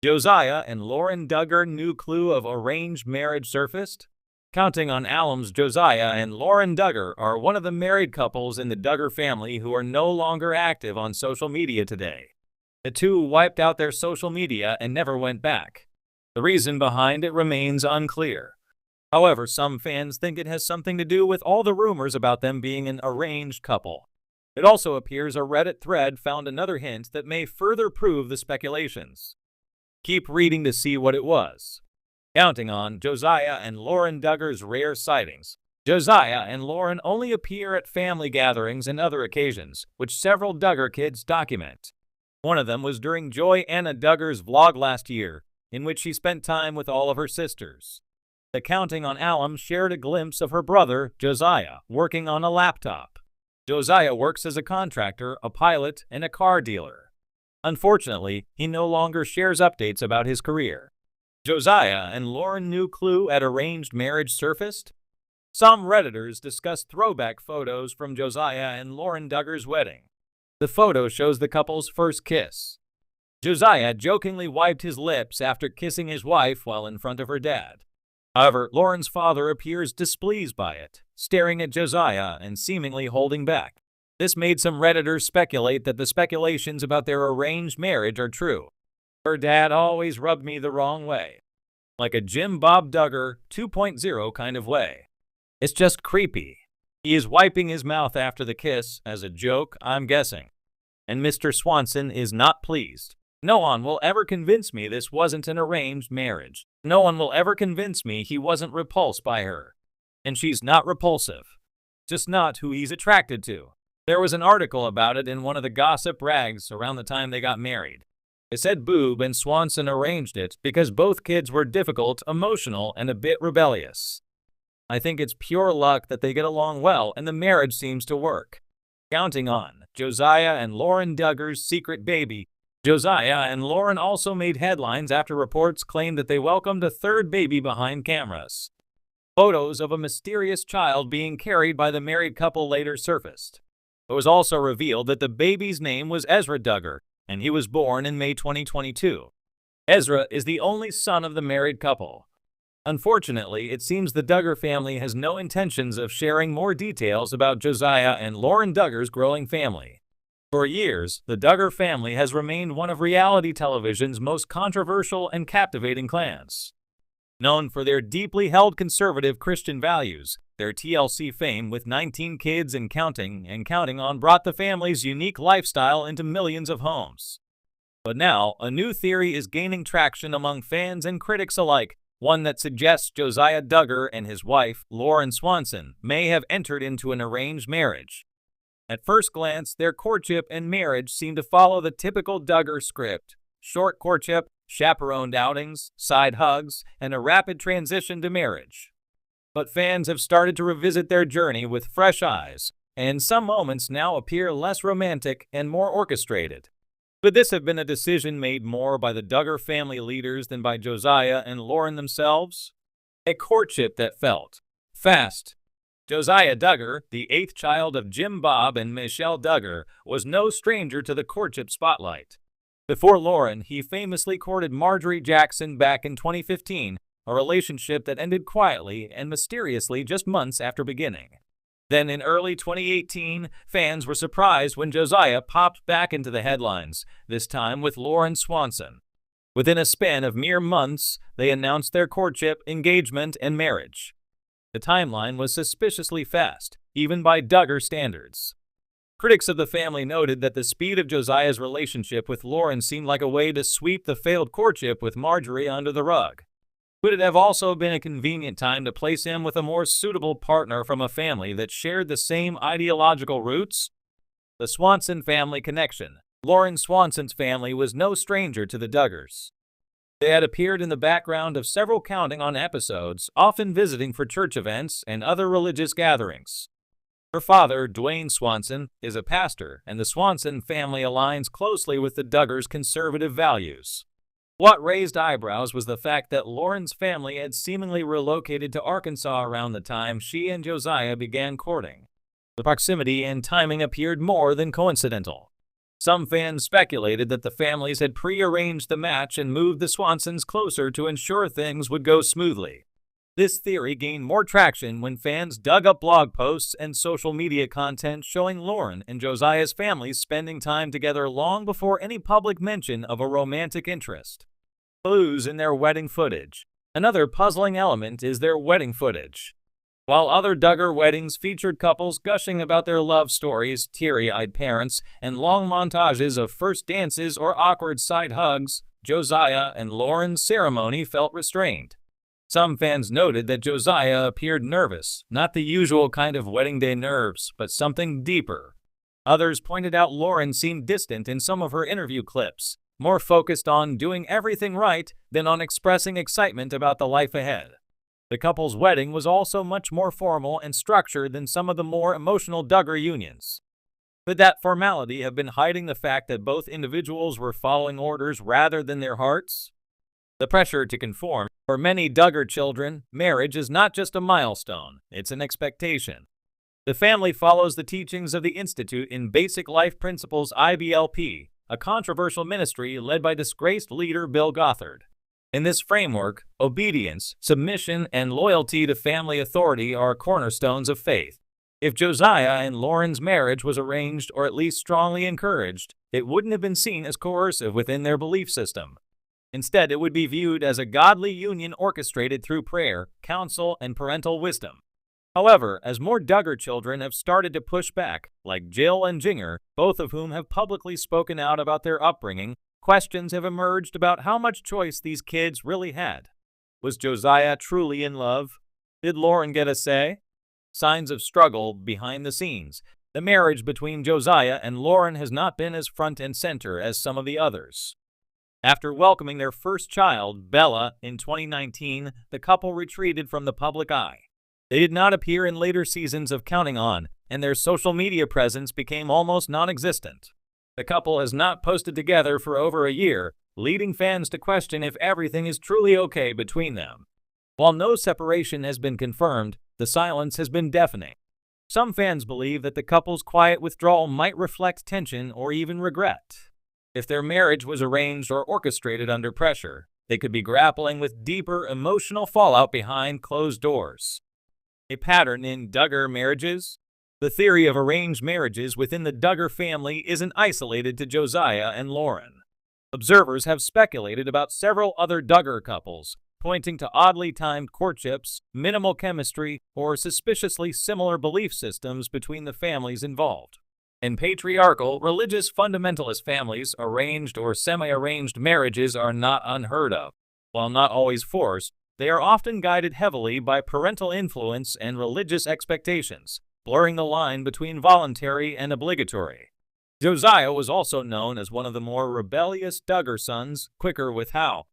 Josiah and Lauren Duggar new clue of arranged marriage surfaced? Counting on alums, Josiah and Lauren Duggar are one of the married couples in the Duggar family who are no longer active on social media today. The two wiped out their social media and never went back. The reason behind it remains unclear. However, some fans think it has something to do with all the rumors about them being an arranged couple. It also appears a Reddit thread found another hint that may further prove the speculations. Keep reading to see what it was. Counting on Josiah and Lauren Duggar's rare sightings. Josiah and Lauren only appear at family gatherings and other occasions, which several Duggar kids document. One of them was during Joy-Anna Duggar's vlog last year, in which she spent time with all of her sisters. The Counting on alum shared a glimpse of her brother, Josiah, working on a laptop. Josiah works as a contractor, a pilot, and a car dealer. Unfortunately, he no longer shares updates about his career. Josiah and Lauren new clue at arranged marriage surfaced? Some Redditors discussed throwback photos from Josiah and Lauren Duggar's wedding. The photo shows the couple's first kiss. Josiah jokingly wiped his lips after kissing his wife while in front of her dad. However, Lauren's father appears displeased by it, staring at Josiah and seemingly holding back. This made some Redditors speculate that the speculations about their arranged marriage are true. Her dad always rubbed me the wrong way. Like a Jim Bob Duggar 2.0 kind of way. It's just creepy. He is wiping his mouth after the kiss, as a joke, I'm guessing. And Mr. Swanson is not pleased. No one will ever convince me this wasn't an arranged marriage. No one will ever convince me he wasn't repulsed by her. And she's not repulsive. Just not who he's attracted to. There was an article about it in one of the gossip rags around the time they got married. It said Boob and Swanson arranged it because both kids were difficult, emotional, and a bit rebellious. I think it's pure luck that they get along well and the marriage seems to work. Counting on Josiah and Lauren Duggar's secret baby. Josiah and Lauren also made headlines after reports claimed that they welcomed a third baby behind cameras. Photos of a mysterious child being carried by the married couple later surfaced. It was also revealed that the baby's name was Ezra Duggar, and he was born in May 2022. Ezra is the only son of the married couple. Unfortunately, it seems the Duggar family has no intentions of sharing more details about Josiah and Lauren Duggar's growing family. For years, the Duggar family has remained one of reality television's most controversial and captivating clans. Known for their deeply held conservative Christian values, their TLC fame with 19 kids and counting on brought the family's unique lifestyle into millions of homes. But now, a new theory is gaining traction among fans and critics alike, one that suggests Josiah Duggar and his wife, Lauren Swanson, may have entered into an arranged marriage. At first glance, their courtship and marriage seem to follow the typical Duggar script: short courtship, chaperoned outings, side hugs, and a rapid transition to marriage. But fans have started to revisit their journey with fresh eyes, and some moments now appear less romantic and more orchestrated. Could this have been a decision made more by the Duggar family leaders than by Josiah and Lauren themselves? A courtship that felt fast. Josiah Duggar, the eighth child of Jim Bob and Michelle Duggar, was no stranger to the courtship spotlight. Before Lauren, he famously courted Marjorie Jackson back in 2015, a relationship that ended quietly and mysteriously just months after beginning. Then in early 2018, fans were surprised when Josiah popped back into the headlines, this time with Lauren Swanson. Within a span of mere months, they announced their courtship, engagement, and marriage. The timeline was suspiciously fast, even by Duggar standards. Critics of the family noted that the speed of Josiah's relationship with Lauren seemed like a way to sweep the failed courtship with Marjorie under the rug. Could it have also been a convenient time to place him with a more suitable partner from a family that shared the same ideological roots? The Swanson family connection. Lauren Swanson's family was no stranger to the Duggars. They had appeared in the background of several Counting on episodes, often visiting for church events and other religious gatherings. Her father, Dwayne Swanson, is a pastor, and the Swanson family aligns closely with the Duggars' conservative values. What raised eyebrows was the fact that Lauren's family had seemingly relocated to Arkansas around the time she and Josiah began courting. The proximity and timing appeared more than coincidental. Some fans speculated that the families had pre-arranged the match and moved the Swansons closer to ensure things would go smoothly. This theory gained more traction when fans dug up blog posts and social media content showing Lauren and Josiah's families spending time together long before any public mention of a romantic interest. Clues in their wedding footage. Another puzzling element is their wedding footage. While other Duggar weddings featured couples gushing about their love stories, teary-eyed parents, and long montages of first dances or awkward side hugs, Josiah and Lauren's ceremony felt restrained. Some fans noted that Josiah appeared nervous, not the usual kind of wedding day nerves, but something deeper. Others pointed out Lauren seemed distant in some of her interview clips, more focused on doing everything right than on expressing excitement about the life ahead. The couple's wedding was also much more formal and structured than some of the more emotional Duggar unions. Could that formality have been hiding the fact that both individuals were following orders rather than their hearts? The pressure to conform. For many Duggar children, marriage is not just a milestone, it's an expectation. The family follows the teachings of the Institute in Basic Life Principles IBLP, a controversial ministry led by disgraced leader Bill Gothard. In this framework, obedience, submission, and loyalty to family authority are cornerstones of faith. If Josiah and Lauren's marriage was arranged or at least strongly encouraged, it wouldn't have been seen as coercive within their belief system. Instead, it would be viewed as a godly union orchestrated through prayer, counsel, and parental wisdom. However, as more Duggar children have started to push back, like Jill and Jinger, both of whom have publicly spoken out about their upbringing, questions have emerged about how much choice these kids really had. Was Josiah truly in love? Did Lauren get a say? Signs of struggle behind the scenes. The marriage between Josiah and Lauren has not been as front and center as some of the others. After welcoming their first child, Bella, in 2019, the couple retreated from the public eye. They did not appear in later seasons of Counting On, and their social media presence became almost non-existent. The couple has not posted together for over a year, leading fans to question if everything is truly okay between them. While no separation has been confirmed, the silence has been deafening. Some fans believe that the couple's quiet withdrawal might reflect tension or even regret. If their marriage was arranged or orchestrated under pressure, they could be grappling with deeper emotional fallout behind closed doors. A pattern in Duggar marriages? The theory of arranged marriages within the Duggar family isn't isolated to Josiah and Lauren. Observers have speculated about several other Duggar couples, pointing to oddly timed courtships, minimal chemistry, or suspiciously similar belief systems between the families involved. In patriarchal, religious fundamentalist families, arranged or semi-arranged marriages are not unheard of. While not always forced, they are often guided heavily by parental influence and religious expectations, blurring the line between voluntary and obligatory. Josiah was also known as one of the more rebellious Duggar sons, quicker with how